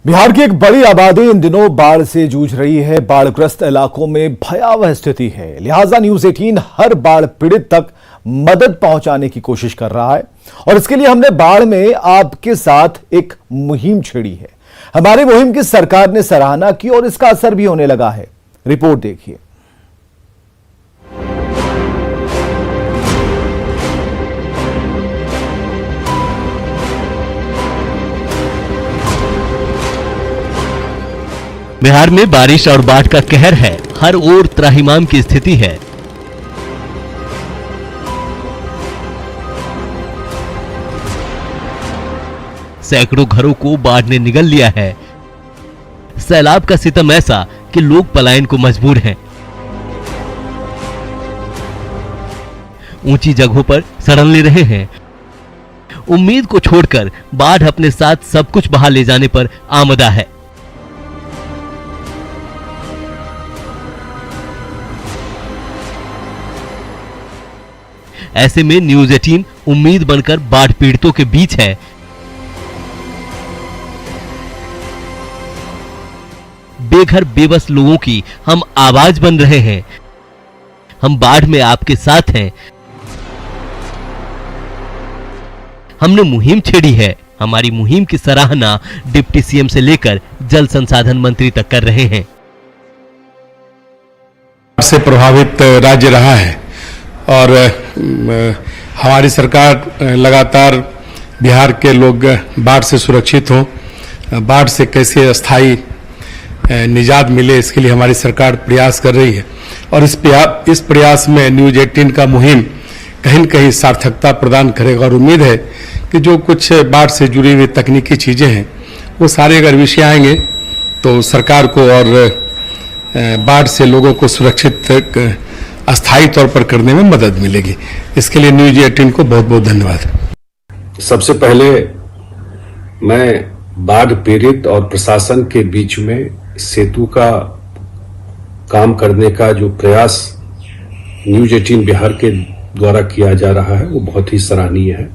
बिहार की एक बड़ी आबादी इन दिनों बाढ़ से जूझ रही है। बाढ़ग्रस्त इलाकों में भयावह स्थिति है, लिहाजा न्यूज 18 हर बाढ़ पीड़ित तक मदद पहुंचाने की कोशिश कर रहा है और इसके लिए हमने बाढ़ में आपके साथ एक मुहिम छेड़ी है। हमारी मुहिम की सरकार ने सराहना की और इसका असर भी होने लगा है। रिपोर्ट देखिए। बिहार में बारिश और बाढ़ का कहर है, हर ओर त्राहिमाम की स्थिति है। सैकड़ों घरों को बाढ़ ने निगल लिया है। सैलाब का सितम ऐसा कि लोग पलायन को मजबूर हैं। ऊंची जगहों पर शरण ले रहे हैं। उम्मीद को छोड़कर बाढ़ अपने साथ सब कुछ बहा ले जाने पर आमदा है। ऐसे में न्यूज 18 उम्मीद बनकर बाढ़ पीड़ितों के बीच है। बेघर बेबस लोगों की हम आवाज बन रहे हैं। हम बाढ़ में आपके साथ हैं। हमने मुहिम छेड़ी है। हमारी मुहिम की सराहना डिप्टी सीएम से लेकर जल संसाधन मंत्री तक कर रहे हैं। से प्रभावित राज्य रहा है और हमारी सरकार लगातार बिहार के लोग बाढ़ से सुरक्षित हों, बाढ़ से कैसे अस्थायी निजात मिले, इसके लिए हमारी सरकार प्रयास कर रही है और इस प्रयास में न्यूज 18 का मुहिम कहीं न कहीं सार्थकता प्रदान करेगा और उम्मीद है कि जो कुछ बाढ़ से जुड़ी हुई तकनीकी चीजें हैं वो सारे अगर विषय आएंगे तो सरकार को और बाढ़ से लोगों को सुरक्षित अस्थायी तौर पर करने में मदद मिलेगी। इसके लिए न्यूज 18 को बहुत बहुत धन्यवाद। सबसे पहले मैं बाढ़ पीड़ित और प्रशासन के बीच में सेतु का काम करने का जो प्रयास न्यूज 18 बिहार के द्वारा किया जा रहा है वो बहुत ही सराहनीय है।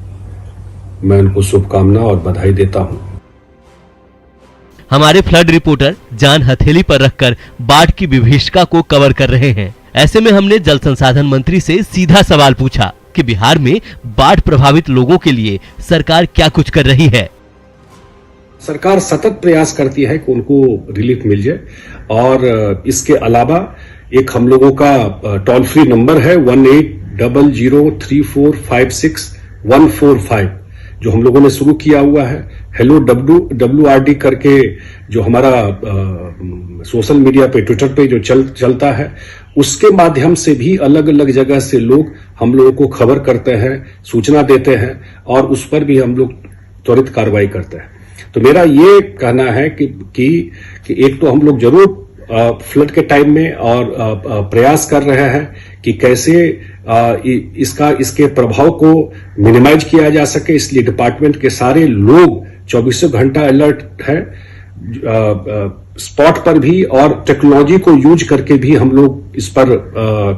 मैं उनको शुभकामना और बधाई देता हूं। हमारे फ्लड रिपोर्टर जान हथेली पर रखकर बाढ़ की विभीषिका को कवर कर रहे हैं। ऐसे में हमने जल संसाधन मंत्री से सीधा सवाल पूछा कि बिहार में बाढ़ प्रभावित लोगों के लिए सरकार क्या कुछ कर रही है। सरकार सतत प्रयास करती है कि उनको रिलीफ मिल जाए और इसके अलावा एक हम लोगों का टोल फ्री नंबर है 1800345614 जो हम लोगों ने शुरू किया हुआ है। हेलो WRD करके जो हमारा सोशल मीडिया पे ट्विटर पे जो चलता है उसके माध्यम से भी अलग अलग जगह से लोग हम लोगों को खबर करते हैं, सूचना देते हैं और उस पर भी हम लोग त्वरित कार्रवाई करते हैं। तो मेरा ये कहना है कि एक तो हम लोग जरूर फ्लड के टाइम में और प्रयास कर रहे हैं कि कैसे इसके प्रभाव को मिनिमाइज किया जा सके। इसलिए डिपार्टमेंट के सारे लोग 24 घंटा अलर्ट है, स्पॉट पर भी और टेक्नोलॉजी को यूज करके भी हम लोग इस पर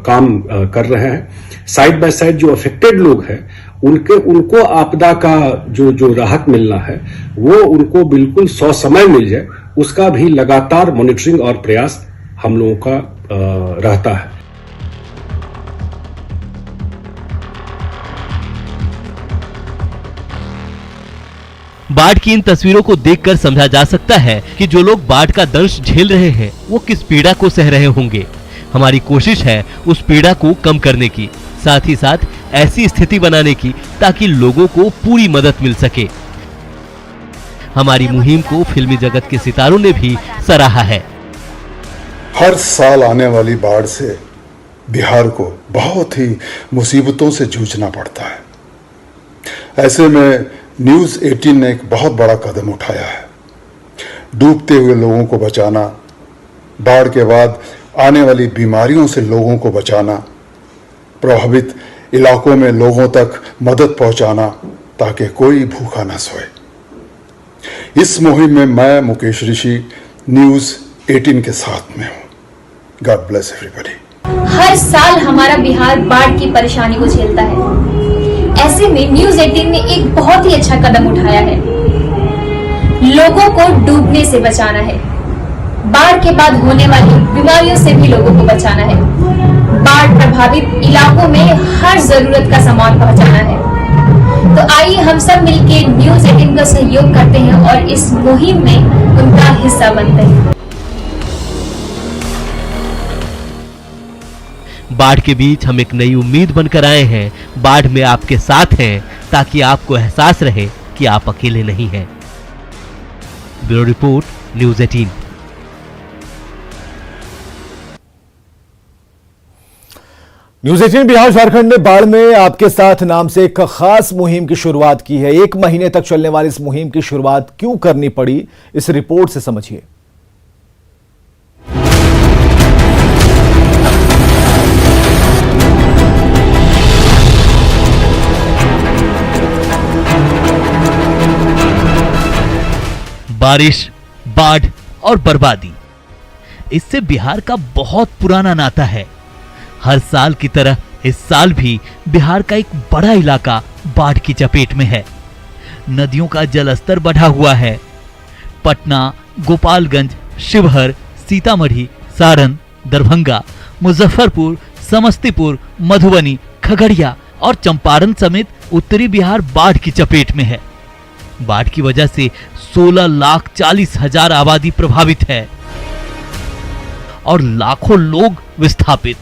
काम कर रहे हैं। साइड बाय साइड जो अफेक्टेड लोग हैं उनको आपदा का जो राहत मिलना है वो उनको बिल्कुल समय मिल जाए, उसका भी लगातार मॉनिटरिंग और प्रयास हम लोगों का रहता है। बाढ़ की इन तस्वीरों को देखकर समझा जा सकता है कि जो लोग बाढ़ का दंश झेल रहे हैं वो किस पीड़ा को सह रहे होंगे। हमारी कोशिश है उस पीड़ा को कम करने की, साथ ही साथ ऐसी स्थिति बनाने की ताकि लोगों को पूरी मदद मिल सके। हमारी मुहिम को फिल्मी जगत के सितारों ने भी सराहा है। हर साल आने वाली बाढ़ से बिहार को बहुत ही मुसीबतों से जूझना पड़ता है। ऐसे में न्यूज 18 ने एक बहुत बड़ा कदम उठाया है। डूबते हुए लोगों को बचाना, बाढ़ के बाद आने वाली बीमारियों से लोगों को बचाना, प्रभावित इलाकों में लोगों तक मदद पहुंचाना ताकि कोई भूखा न सोए। इस मुहिम में मैं मुकेश ऋषि न्यूज 18 के साथ में हूं। God bless everybody. हर साल हमारा बिहार बाढ़ की परेशानी को झेलता है। ऐसे में न्यूज 18 ने एक बहुत ही अच्छा कदम उठाया है। लोगों को डूबने से बचाना है। बाढ़ के बाद होने वाली बीमारियों से भी लोगों को बचाना है। बाढ़ प्रभावित इलाकों में हर जरूरत का सामान पहुंचाना है। तो आइए हम सब मिलकर न्यूज़ 18 का सहयोग करते हैं और इस मुहिम में उनका हिस्सा बनते हैं। बाढ़ के बीच हम एक नई उम्मीद बनकर आए हैं। बाढ़ में आपके साथ हैं ताकि आपको एहसास रहे कि आप अकेले नहीं हैं। Bureau report, news 18। News 18 Bihar Jharkhand ने बाढ़ में आपके साथ नाम से एक खास मुहिम की शुरुआत की है। 1 महीने तक चलने वाली इस मुहिम की शुरुआत क्यों करनी पड़ी, इस रिपोर्ट से समझिए। बारिश, बाढ़ और बर्बादी, इससे बिहार का बहुत पुराना नाता है। हर साल की तरह इस साल भी बिहार का एक बड़ा इलाका बाढ़ की चपेट में है। नदियों का जलस्तर बढ़ा हुआ है। पटना, गोपालगंज, शिवहर, सीतामढ़ी, सारण, दरभंगा, मुजफ्फरपुर, समस्तीपुर, मधुबनी, खगड़िया और चंपारण समेत उत्तरी बिहार बाढ़ की चपेट में है। बाढ़ की वजह से 16,40,000 आबादी प्रभावित है और लाखों लोग विस्थापित।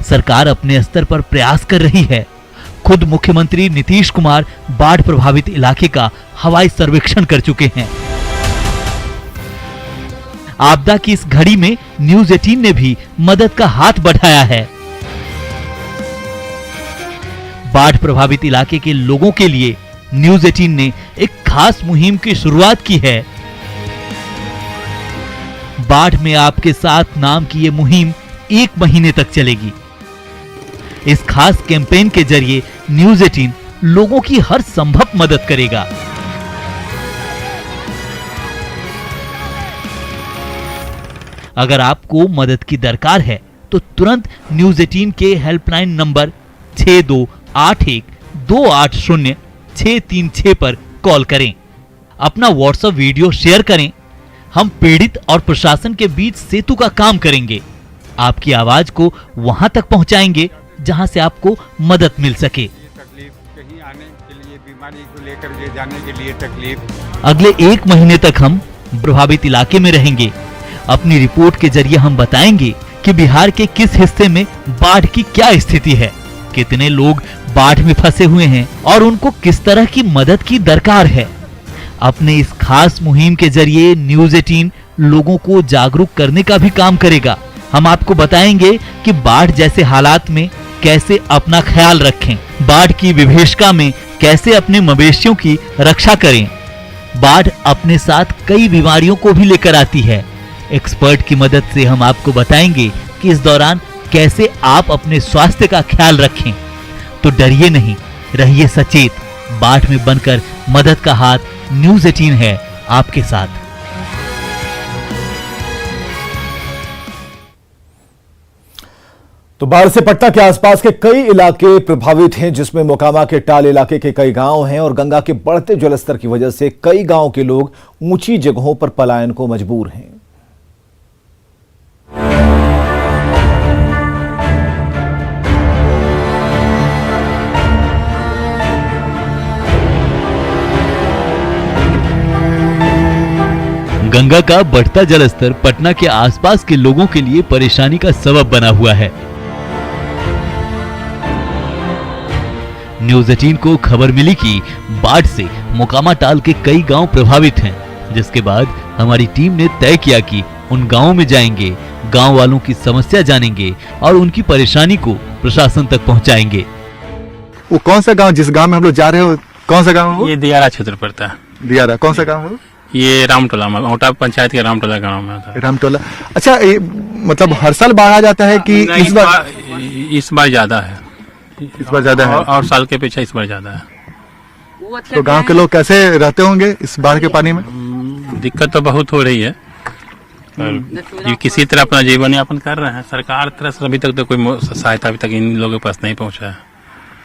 सरकार अपने स्तर पर प्रयास कर रही है। खुद मुख्यमंत्री नीतीश कुमार बाढ़ प्रभावित इलाके का हवाई सर्वेक्षण कर चुके हैं। आपदा की इस घड़ी में न्यूज़ 18 ने भी मदद का हाथ बढ़ाया है। बाढ़ प्रभावित इलाके के लोगों के लिए न्यूज़ 18 ने एक खास मुहिम की शुरुआत की है। बाढ़ में आपके साथ नाम की ये मुहिम 1 महीने तक चलेगी। इस खास कैंपेन के जरिए न्यूज़ 18 लोगों की हर संभव मदद करेगा। अगर आपको मदद की दरकार है तो तुरंत न्यूज़ 18 के हेल्पलाइन नंबर 6281280636 पर कॉल करें। अपना व्हाट्सएप वीडियो शेयर करें। हम पीड़ित और प्रशासन के बीच सेतु का काम करेंगे। आपकी आवाज को वहां तक पहुंचाएंगे जहां से आपको मदद मिल सके। तकलीफ कहीं आने के लिए, बीमारी को लेकर के जाने के लिए तकलीफ। अगले 1 महीने तक हम प्रभावित इलाके में रहेंगे। अपनी रिपोर्ट के जरिए हम बताएंगे कि बिहार के किस हिस्से में बाढ़ की क्या स्थिति है, कितने लोग बाढ़ में फंसे हुए हैं और उनको किस तरह की मदद की दरकार है। अपने इस खास मुहिम के जरिए न्यूज़ 18 लोगों को जागरूक करने का भी काम करेगा। हम आपको बताएंगे कि बाढ़ जैसे हालात में कैसे अपना ख्याल रखें, बाढ़ की विभीषिका में कैसे अपने मवेशियों की रक्षा करें। बाढ़ अपने साथ कई बीमारियों को भी लेकर आती है। एक्सपर्ट की मदद से हम आपको बताएंगे कि इस दौरान कैसे आप अपने स्वास्थ्य का ख्याल रखें। तो डरिए नहीं, रहिए सचेत। बाढ़ में बनकर मदद का हाथ न्यूज़ 18 है आपके साथ। तो बाढ़ से पटना के आसपास के कई इलाके प्रभावित हैं, जिसमें मोकामा के टाल इलाके के कई गांव हैं और गंगा के बढ़ते जलस्तर की वजह से कई गांव के लोग ऊंची जगहों पर पलायन को मजबूर हैं। गंगा का बढ़ता जलस्तर पटना के आसपास के लोगों के लिए परेशानी का सबब बना हुआ है। न्यूज़ 18 को खबर मिली कि बाढ़ से मोकामा टाल के कई गांव प्रभावित हैं, जिसके बाद हमारी टीम ने तय किया कि उन गांवों में जाएंगे, गांव वालों की समस्या जानेंगे और उनकी परेशानी को प्रशासन तक पहुंचाएंगे। वो कौन सा गांव, जिस गांव में हम लोग जा रहे हो, कौन सा गांव है? ये दियारा क्षेत्र पड़ता है। दियारा कौन सा गांव है? ये रामटोला में, औटा पंचायत के रामटोला गांव में था। रामटोला। अच्छा, मतलब हर साल बाढ़ आ जाता है कि इस बार ज्यादा है? इस बार ज्यादा है और साल के पीछे इस बार ज्यादा है। तो गांव के लोग कैसे रहते होंगे इस बाढ़ के पानी में? दिक्कत तो बहुत हो रही है, ये किसी तरह अपना जीवन यापन कर रहे हैं। सरकार तरफ से अभी तक तो कोई सहायता अभी तक इन लोगों के पास नहीं पहुंचा है।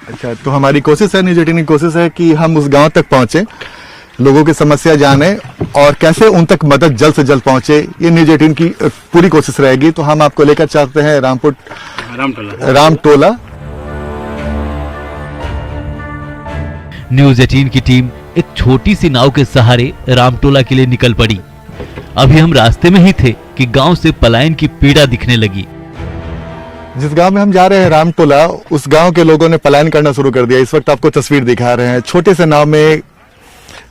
अच्छा, तो हमारी कोशिश है, न्यूज़ 18 की कोशिश है कि हम उस गांव तक पहुंचे लोगों की समस्या जाने और कैसे उन तक मदद जल्द से जल्द पहुंचे, ये न्यूज 18 की पूरी कोशिश रहेगी। तो हम आपको लेकर चलते हैं रामटोला। न्यूज 18 की टीम एक छोटी सी नाव के सहारे रामटोला के लिए निकल पड़ी। अभी हम रास्ते में ही थे कि गांव से पलायन की पीड़ा दिखने लगी। जिस गांव में हम जा रहे हैं रामटोला, उस गांव के लोगों ने पलायन करना शुरू कर दिया। इस वक्त आपको तस्वीर दिखा रहे हैं, छोटे से नाव में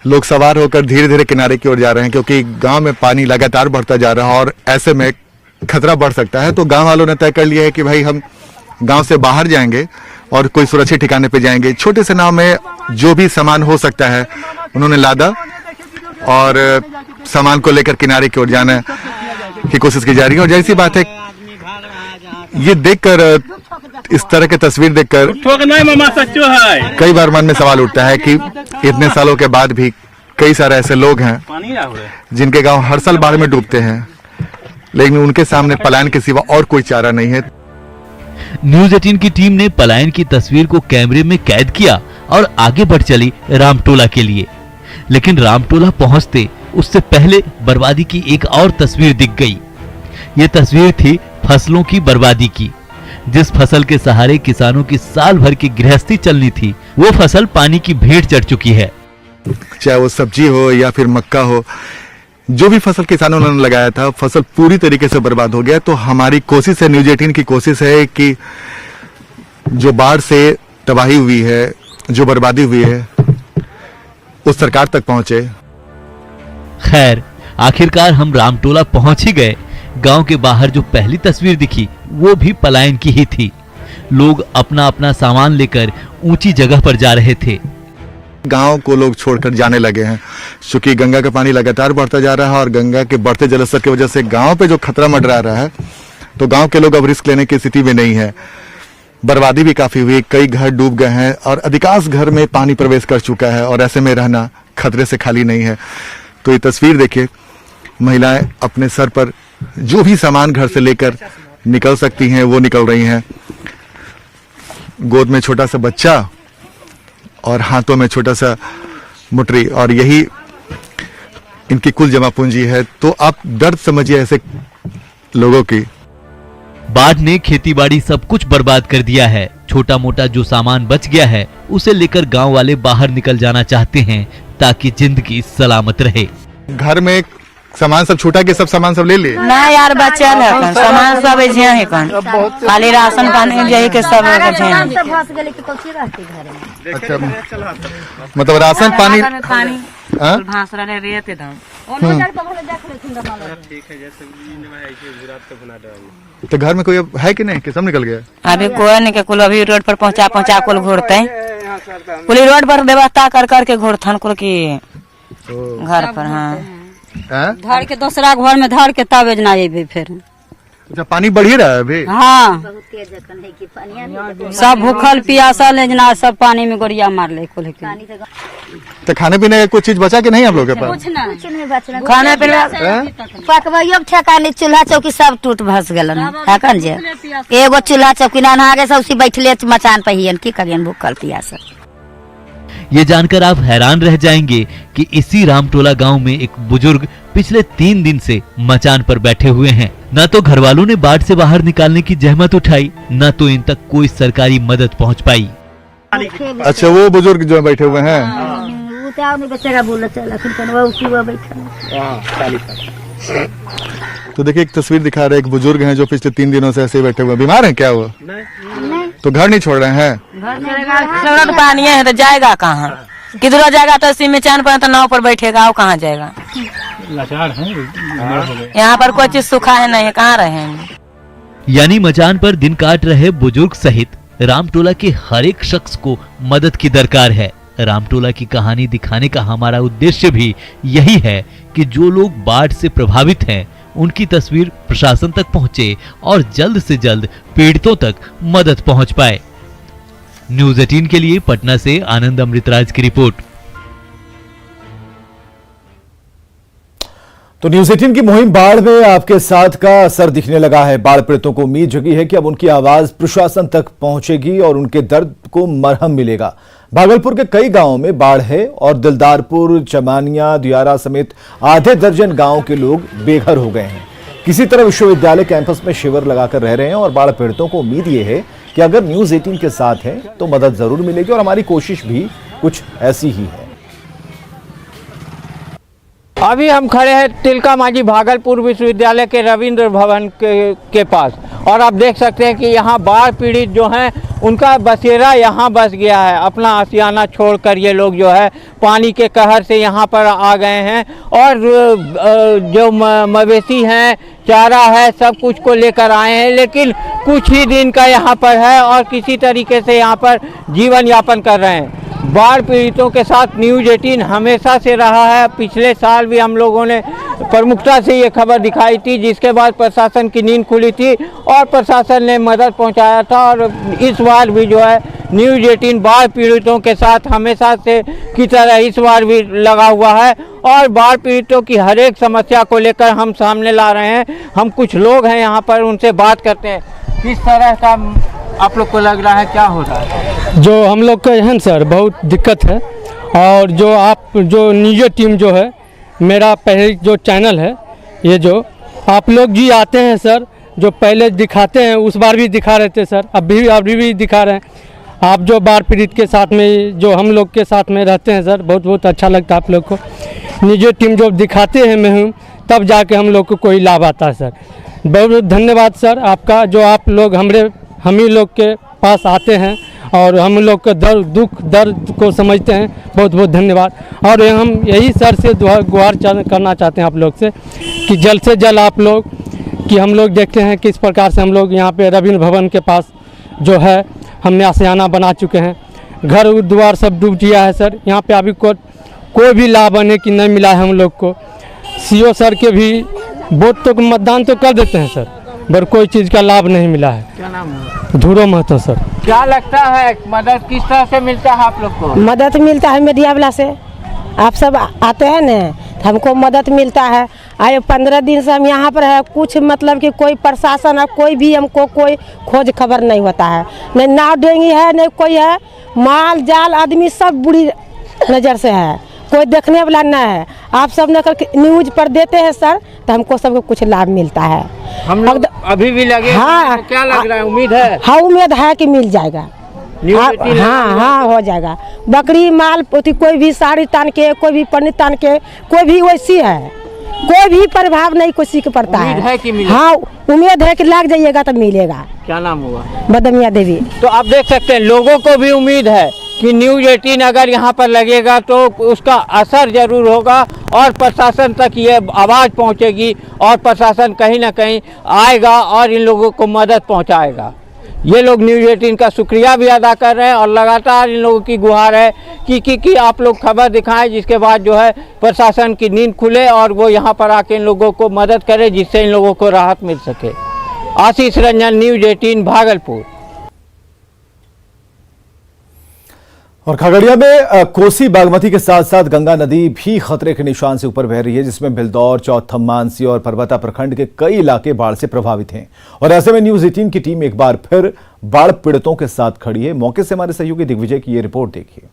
लोग सवार होकर धीरे धीरे किनारे की ओर जा रहे हैं, क्योंकि गांव में पानी लगातार बढ़ता जा रहा है और ऐसे में खतरा बढ़ सकता है। तो गांव वालों ने तय कर लिया है कि भाई हम गांव से बाहर जाएंगे और कोई सुरक्षित ठिकाने पे जाएंगे। छोटे से नाव में जो भी सामान हो सकता है उन्होंने लादा और सामान को लेकर किनारे की ओर जाने की कोशिश की जा रही है। और जैसी बात है, ये देखकर, इस तरह की तस्वीर देखकर कई बार मन में सवाल उठता है कि इतने सालों के बाद भी कई सारे ऐसे लोग हैं जिनके गांव हर साल बाढ़ में डूबते हैं, लेकिन उनके सामने पलायन के सिवा और कोई चारा नहीं है। न्यूज 18 की टीम ने पलायन की तस्वीर को कैमरे में कैद किया और आगे बढ़ चली रामटोला के लिए। लेकिन रामटोला पहुंचते उससे पहले बर्बादी की एक और तस्वीर दिख गई। ये तस्वीर थी फसलों की बर्बादी की। जिस फसल के सहारे किसानों की साल भर की गृहस्थी चलनी थी, वो फसल पानी की भेंट चढ़ चुकी है। चाहे वो सब्जी हो या फिर मक्का हो, जो भी फसल किसानों ने लगाया था, फसल पूरी तरीके से बर्बाद हो गया। तो हमारी कोशिश है, न्यूज 18 की कोशिश है कि जो बाढ़ से तबाही हुई है, जो बर्बादी हुई है, उस सरकार तक पहुंचे। खैर, आखिरकार हम रामटोला पहुंच ही गए। गांव के बाहर जो पहली तस्वीर दिखी वो भी पलायन की ही थी। लोग अपना अपना सामान लेकर ऊंची जगह पर जा रहे थे। गांव को लोग छोड़कर जाने लगे हैं, क्योंकि गंगा का पानी लगातार बढ़ता जा रहा है और गंगा के बढ़ते जलस्तर की वजह से गांव पे जो खतरा मंडरा रहा है, तो गांव के लोग अब रिस्क लेने की स्थिति में नहीं है। बर्बादी भी काफी हुई, कई घर डूब गए हैं और अधिकांश घर में पानी प्रवेश कर चुका है और ऐसे में रहना खतरे से खाली नहीं है। तो ये तस्वीर देखिए, महिलाएं अपने सर पर जो भी सामान घर से लेकर निकल सकती हैं वो निकल रही हैं। गोद में छोटा सा बच्चा और हाथों में छोटा सा मुटरी, और यही इनकी कुल जमा पूंजी है। तो आप दर्द समझिए ऐसे लोगों की। बाढ़ ने खेतीबाड़ी सब कुछ बर्बाद कर दिया है। छोटा मोटा जो सामान बच गया है उसे लेकर गांव वाले बाहर निकल जाना चाहते हैं ताकि जिंदगी सलामत रहे। घर में सामान सब छूटा के सब सामान सब ले लिए ना यार, बचल है कन सामान सब एजिया है कन, खाली राशन पानी यही के सब बचे हैं। अच्छा, मतलब राशन पानी भांस रहे रेत एकदम। तो घर में कोई अब है कि नहीं, कि सब निकल गया? अभी कोई नहीं के कुल अभी रोड पर पहुंचा कुल घूरते, कुल रोड पर व्यवस्था कर करके घूरथन कुल की घर पर। हाँ, धर के दूसरा घर में धर के तब एजना ये फिर। अच्छा, पानी बढ़ ही रहा है अभी? हाँ, सब भूखल पियासल एजना सब पानी में गोरिया मार ले कुल के। तो खाने पीने का कुछ चीज बचा कि नहीं आप लोग के पास? कुछ नहीं बचल। खाने पीने पकवाइयो ठेकानी चूल्हा चौकी सब टूट भस गेलन है कन जे। एगो चूल्हा चौकी ना आगे सब उसी बैठले मचान पे हियन, की करियन भूखल पियासल। ये जानकर आप हैरान रह जाएंगे कि इसी रामटोला गांव में एक बुजुर्ग पिछले 3 दिन से मचान पर बैठे हुए हैं। न तो घर वालों ने बाढ़ से बाहर निकालने की जहमत उठाई, न तो इन तक कोई सरकारी मदद पहुंच पाई। अच्छा, वो बुजुर्ग जो बैठे हुए हैं, तो देखिए एक तस्वीर दिखा रहे, एक बुजुर्ग हैं जो पिछले 3 दिनों से ऐसे ही बैठे हुए हैं। बीमार हैं क्या वो? तो घर नहीं छोड़ रहे हैं? पानी है तो जाएगा कहाँ? किधर जाएगा? तो इसी में चैन पर तो नाव पर बैठेगा, वो कहाँ जाएगा? यहाँ पर कोई चीज सूखा है नहीं, कहाँ रहेंगे? यानी मचान पर दिन काट रहे बुजुर्ग सहित रामटोला के हर एक शख्स को मदद की दरकार है। रामटोला की कहानी दिखाने का हमारा उद्देश्य भी यही है कि जो लोग बाढ़ से प्रभावित हैं उनकी तस्वीर प्रशासन तक पहुंचे और जल्द से जल्द पीड़ितों तक मदद पहुंच पाए। न्यूज 18 के लिए पटना से आनंद अमृतराज की रिपोर्ट। तो न्यूज 18 की मुहिम बाढ़ में आपके साथ का असर दिखने लगा है। बाढ़ पीड़ितों को उम्मीद जगी है कि अब उनकी आवाज प्रशासन तक पहुंचेगी और उनके दर्द को मरहम मिलेगा। भागलपुर के कई गांवों में बाढ़ है और दिलदारपुर, चमानिया, दियारा समेत आधे दर्जन गांव के लोग बेघर हो गए हैं। किसी तरह विश्वविद्यालय कैंपस में शिविर लगाकर रह रहे हैं और बाढ़ पीड़ितों को उम्मीद ये है कि अगर न्यूज़ 18 के साथ हैं तो मदद जरूर मिलेगी और हमारी कोशिश भी कुछ ऐसी ही है। अभी हम खड़े हैं तिलका मांझी भागलपुर विश्वविद्यालय के रविंद्र भवन के पास और आप देख सकते हैं कि यहाँ बाढ़ पीड़ित जो हैं उनका बसेरा यहाँ बस गया है। अपना आशियाना छोड़कर ये लोग जो है पानी के कहर से यहाँ पर आ गए हैं और जो मवेशी हैं, चारा है, सब कुछ को लेकर आए हैं, लेकिन कुछ ही दिन का यहाँ पर है और किसी तरीके से यहाँ पर जीवन यापन कर रहे हैं। बाढ़ पीड़ितों के साथ न्यूज़ 18 हमेशा से रहा है। पिछले साल भी हम लोगों ने प्रमुखता से ये खबर दिखाई थी, जिसके बाद प्रशासन की नींद खुली थी और प्रशासन ने मदद पहुंचाया था। और इस बार भी जो है न्यूज़ 18 बाढ़ पीड़ितों के साथ हमेशा से की तरह इस बार भी लगा हुआ है और बाढ़ पीड़ितों की हर एक समस्या को लेकर हम सामने ला रहे हैं। हम कुछ लोग हैं यहाँ पर, उनसे बात करते हैं। किस तरह का आप लोग को लग रहा है, क्या हो रहा है? जो हम लोग का है सर बहुत दिक्कत है और जो न्यूज़ टीम जो है, मेरा पहले जो चैनल है, ये जो आप लोग जी आते हैं सर, जो पहले दिखाते हैं उस बार भी दिखा रहे थे सर, अभी भी दिखा रहे हैं। आप जो बाढ़ पीड़ित के साथ में जो हम लोग के साथ में रहते हैं सर, बहुत अच्छा लगता है आप लोग को। न्यूज़ टीम जो दिखाते हैं मैं हूँ, तब जाके हम लोग को कोई लाभ आता है सर। बहुत धन्यवाद सर आपका, जो आप लोग हम ही लोग के पास आते हैं और हम लोग के दर्द को समझते हैं। बहुत धन्यवाद। और हम यही सर से गुहार करना चाहते हैं आप लोग से कि जल्द से जल्द आप लोग, कि हम लोग देखते हैं किस प्रकार से हम लोग यहाँ पे रविंद्र भवन के पास जो है हमने आशियाना बना चुके हैं। घर द्वार सब डूब गया है सर। यहाँ पे अभी कोई भी लाभ आने की नहीं मिला है हम लोग को। सीओ सर के भी वोट तो मतदान तो कर देते हैं सर, पर कोई चीज़ का लाभ नहीं मिला है। क्या नाम है? धूरो महतो सर। क्या लगता है मदद किस तरह से मिलता है आप लोग को? मदद मिलता है मीडिया वाला से। आप सब आते हैं न, हमको मदद मिलता है। आए 15 दिन से हम यहाँ पर है, कुछ मतलब कि कोई प्रशासन है, कोई भी हमको कोई खोज खबर नहीं होता है। नहीं नाव डेंगी है, नहीं कोई है, माल जाल आदमी सब बुरी नज़र से है, कोई देखने वाला नहीं है। आप सब ने करके न्यूज़ पर देते हैं सर, तो हमको सबको कुछ लाभ मिलता है। हम लोग अभी भी लगे। हाँ, क्या लग रहा है? उम्मीद है? हाँ, उम्मीद है कि मिल जाएगा। हाँ हो जाएगा। बकरी माल कोई भी साड़ी तान के, कोई भी पन्नी तान के, कोई भी वैसी है, कोई भी प्रभाव नहीं किसी के पड़ता है कि हाँ, उम्मीद है कि लग जाइएगा तो मिलेगा। क्या नाम हुआ? बदमिया देवी। तो आप देख सकते हैं लोगों को भी उम्मीद है कि न्यूज़ 18 अगर यहाँ पर लगेगा तो उसका असर जरूर होगा और प्रशासन तक ये आवाज़ पहुँचेगी और प्रशासन कहीं ना कहीं आएगा और इन लोगों को मदद पहुँचाएगा। ये लोग न्यूज़ 18 का शुक्रिया भी अदा कर रहे हैं और लगातार इन लोगों की गुहार है कि आप लोग खबर दिखाएं, जिसके बाद जो है प्रशासन की नींद खुले और वो यहाँ पर आके इन लोगों को मदद करे, जिससे इन लोगों को राहत मिल सके। आशीष रंजन, न्यूज़ 18 भागलपुर। और खगड़िया में कोसी बागमती के साथ साथ गंगा नदी भी खतरे के निशान से ऊपर बह रही है, जिसमें बिलदौर, चौथम, मानसी और परबता प्रखंड के कई इलाके बाढ़ से प्रभावित हैं। और ऐसे में न्यूज़ 18 की टीम एक बार फिर बाढ़ पीड़ितों के साथ खड़ी है। मौके से हमारे सहयोगी दिग्विजय की ये रिपोर्ट देखिए।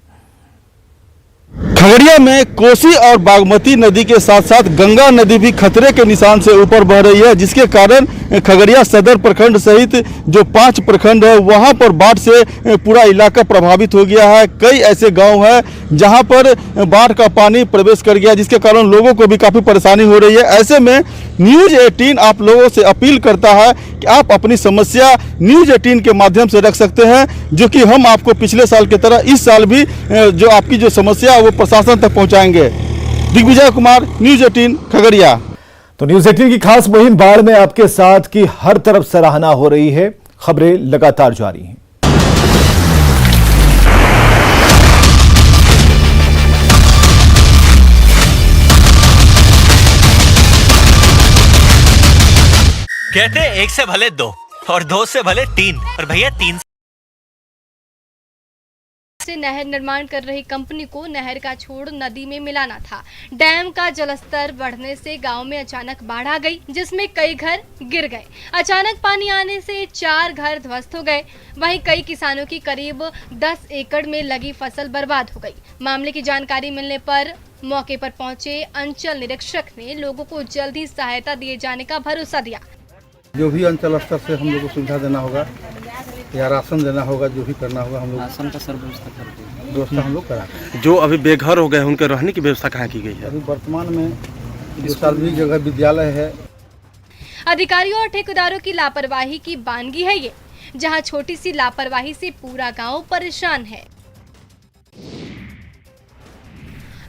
खगड़िया में कोसी और बागमती नदी के साथ साथ गंगा नदी भी खतरे के निशान से ऊपर बह रही है, जिसके कारण खगड़िया सदर प्रखंड सहित जो 5 प्रखंड है वहां पर बाढ़ से पूरा इलाका प्रभावित हो गया है। कई ऐसे गांव हैं जहां पर बाढ़ का पानी प्रवेश कर गया, जिसके कारण लोगों को भी काफ़ी परेशानी हो रही है। ऐसे में न्यूज़ 18 आप लोगों से अपील करता है कि आप अपनी समस्या न्यूज़ 18 के माध्यम से रख सकते हैं, जो कि हम आपको पिछले साल की तरह इस साल भी जो आपकी जो समस्या है वो प्रशासन तक पहुंचाएंगे। दिग्विजय कुमार, न्यूज़ 18 खगड़िया। तो न्यूज़ 18 की खास मुहिम बाढ़ में आपके साथ की हर तरफ सराहना हो रही है। खबरें लगातार जारी हैं। कहते 1 से भले 2 और 2 से भले 3 और भैया 3 से नहर निर्माण कर रही कंपनी को नहर का छोड़ नदी में मिलाना था। डैम का जलस्तर बढ़ने से गांव में अचानक बाढ़ आ गई, जिसमें कई घर गिर गए। अचानक पानी आने से 4 घर ध्वस्त हो गए। वहीं कई किसानों की करीब 10 एकड़ में लगी फसल बर्बाद हो गई। मामले की जानकारी मिलने पर मौके पर पहुंचे अंचल निरीक्षक ने लोगों को जल्द ही सहायता दिए जाने का भरोसा दिया। जो भी अंचल स्तर से हम लोग को सुविधा देना होगा या राशन देना होगा, जो भी करना होगा हम लोग राशन का सर व्यवस्था हम लोग कराते हैं। जो अभी बेघर हो गए उनके रहने की व्यवस्था कहाँ की गई है? अभी वर्तमान में जो सार्वजनिक जगह विद्यालय है। अधिकारियों और ठेकेदारों की लापरवाही की बानगी है ये, जहां छोटी सी लापरवाही से पूरा गांव परेशान है।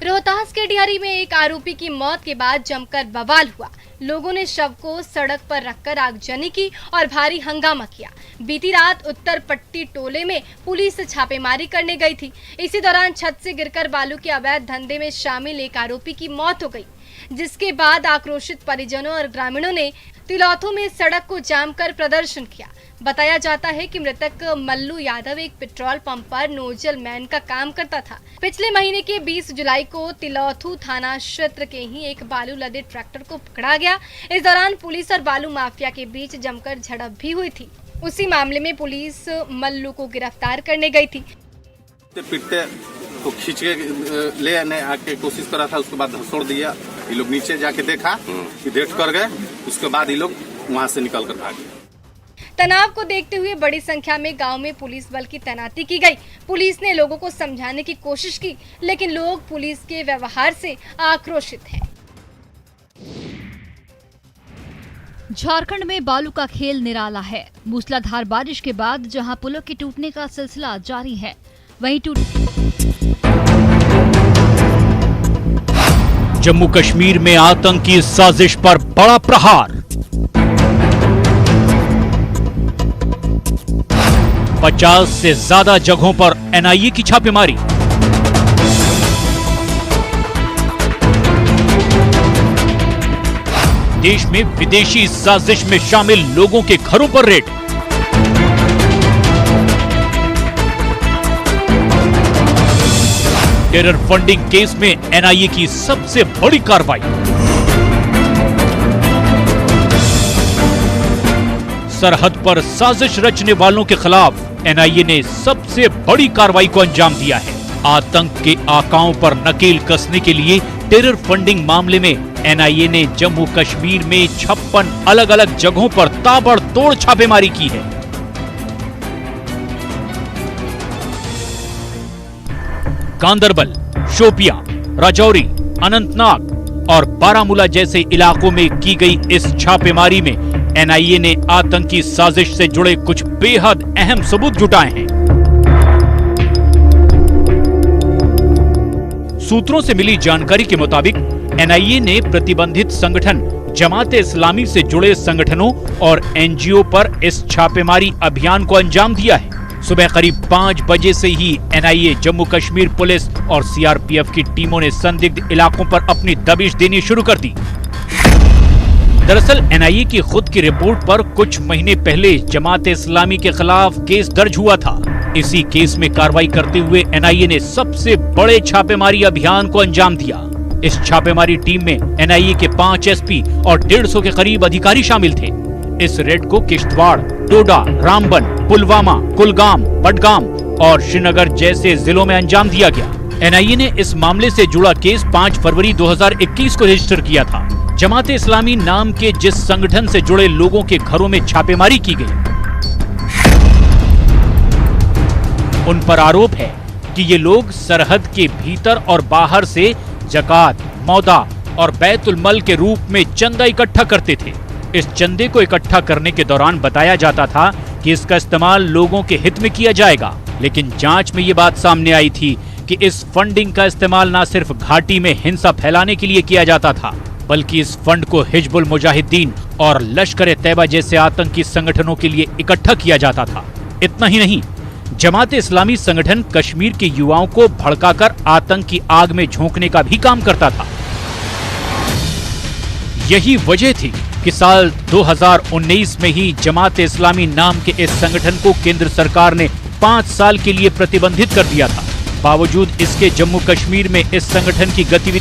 रोहतास के डिहरी में एक आरोपी की मौत के बाद जमकर बवाल हुआ। लोगों ने शव को सड़क पर रखकर आगजनी की और भारी हंगामा किया। बीती रात उत्तर पट्टी टोले में पुलिस छापेमारी करने गई थी। इसी दौरान छत से गिरकर बालू के अवैध धंधे में शामिल एक आरोपी की मौत हो गई, जिसके बाद आक्रोशित परिजनों और ग्रामीणों ने तिलौथू में सड़क को जाम कर प्रदर्शन किया। बताया जाता है कि मृतक मल्लू यादव एक पेट्रोल पंप पर नोजल मैन का काम करता था। पिछले महीने के 20 जुलाई को तिलौथू थाना क्षेत्र के ही एक बालू लदे ट्रैक्टर को पकड़ा गया। इस दौरान पुलिस और बालू माफिया के बीच जमकर झड़प भी हुई थी। उसी मामले में पुलिस मल्लू को गिरफ्तार करने गई थी। पिटते तो खींच के ले आने आके कोशिश करा था, उसके बाद छोड़ दिया। ये लोग नीचे जाके देखा कि डेट कर गए, उसके बाद ये लोग वहाँ से निकल कर भागे। तनाव को देखते हुए बड़ी संख्या में गांव में पुलिस बल की तैनाती की गई। पुलिस ने लोगों को समझाने की कोशिश की, लेकिन लोग पुलिस के व्यवहार से आक्रोशित हैं। झारखंड में बालू का खेल निराला है। मूसलाधार बारिश के बाद जहां पुलों के टूटने का सिलसिला जारी है, वहीं जम्मू कश्मीर में आतंकी साजिश पर बड़ा प्रहार। 50 से ज्यादा जगहों पर एनआईए की छापेमारी। देश में विदेशी साजिश में शामिल लोगों के घरों पर रेड। टेरर फंडिंग केस में एनआईए की सबसे बड़ी कार्रवाई। सरहद पर साजिश रचने वालों के खिलाफ एनआईए ने सबसे बड़ी कार्रवाई को अंजाम दिया है। आतंक के आकाओं पर नकेल कसने के लिए टेरर फंडिंग मामले में एनआईए ने जम्मू कश्मीर में 56 अलग अलग जगहों पर ताबड़तोड़ छापेमारी की है। गांदरबल, शोपियां, राजौरी, अनंतनाग और बारामूला जैसे इलाकों में की गई इस छापेमारी में एनआईए ने आतंकी साजिश से जुड़े कुछ बेहद अहम सबूत जुटाए हैं। सूत्रों से मिली जानकारी के मुताबिक एनआईए ने प्रतिबंधित संगठन जमात इस्लामी से जुड़े संगठनों और एनजीओ पर इस छापेमारी अभियान को अंजाम दिया है। सुबह करीब 5 बजे से ही एनआईए, जम्मू कश्मीर पुलिस और सीआरपीएफ की टीमों ने संदिग्ध इलाकों पर अपनी दबिश देनी शुरू कर दी। दरअसल एनआईए की खुद की रिपोर्ट पर कुछ महीने पहले जमात इस्लामी के खिलाफ केस दर्ज हुआ था। इसी केस में कार्रवाई करते हुए एनआईए ने सबसे बड़े छापेमारी अभियान को अंजाम दिया। इस छापेमारी टीम में एनआईए के 5 एसपी और 150 के करीब अधिकारी शामिल थे। इस रेड को किश्तवाड़, डोडा, रामबन, पुलवामा, कुलगाम, बडगाम और श्रीनगर जैसे जिलों में अंजाम दिया गया। एनआईए ने इस मामले से जुड़ा केस 5 फरवरी 2021 को रजिस्टर किया था। जमात इस्लामी नाम के जिस संगठन से जुड़े लोगों के घरों में छापेमारी की गई, उन पर आरोप है कि ये लोग सरहद के भीतर और बाहर से जकात, मौदा और बैतुल मल के रूप में चंदा इकट्ठा करते थे। इस चंदे को इकट्ठा करने के दौरान बताया जाता था कि इसका इस्तेमाल लोगों के हित में किया जाएगा, लेकिन जांच में ये बात सामने आई थी कि इस फंडिंग का इस्तेमाल न सिर्फ घाटी में हिंसा फैलाने के लिए किया जाता था, बल्कि इस फंड को हिजबुल मुजाहिदीन और लश्कर-ए-तैयबा जैसे आतंकी संगठनों के लिए इकट्ठा किया जाता था। इतना ही नहीं, जमात इस्लामी संगठन कश्मीर के युवाओं को भड़काकर आतंक की आग में झोंकने का भी काम करता था। यही वजह थी कि साल 2019 में ही जमात इस्लामी नाम के इस संगठन को केंद्र सरकार ने 5 साल के लिए प्रतिबंधित कर दिया था। बावजूद इसके जम्मू कश्मीर में इस संगठन की गतिविधि